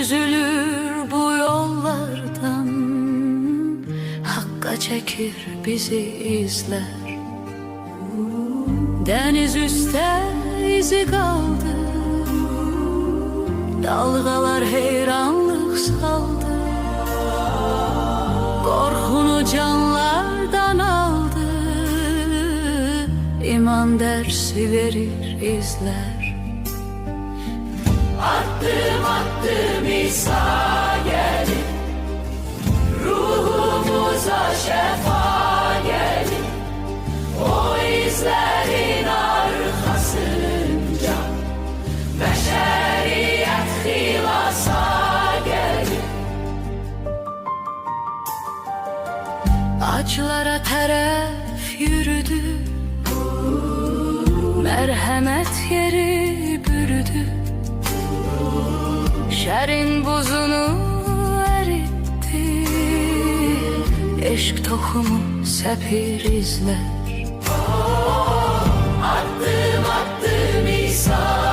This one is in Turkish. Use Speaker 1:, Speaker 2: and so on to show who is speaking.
Speaker 1: süzülür bu yollardan, Hakka çekir bizi izler. Deniz üstte izi kaldı, dalgalar heyranlık saldı. Korkunu canlardan aldı, iman dersi verir izler.
Speaker 2: Adım adım İsa gelir, ruhumuza şefa gelir. O izlerin arkasınca beşeriyet hilasa gelir.
Speaker 1: Acılara teref yürüdü, merhamet yeri bürüdü. Şerin buzunu eritti, eşk tohumu sepir izler.
Speaker 2: Adım adım İsa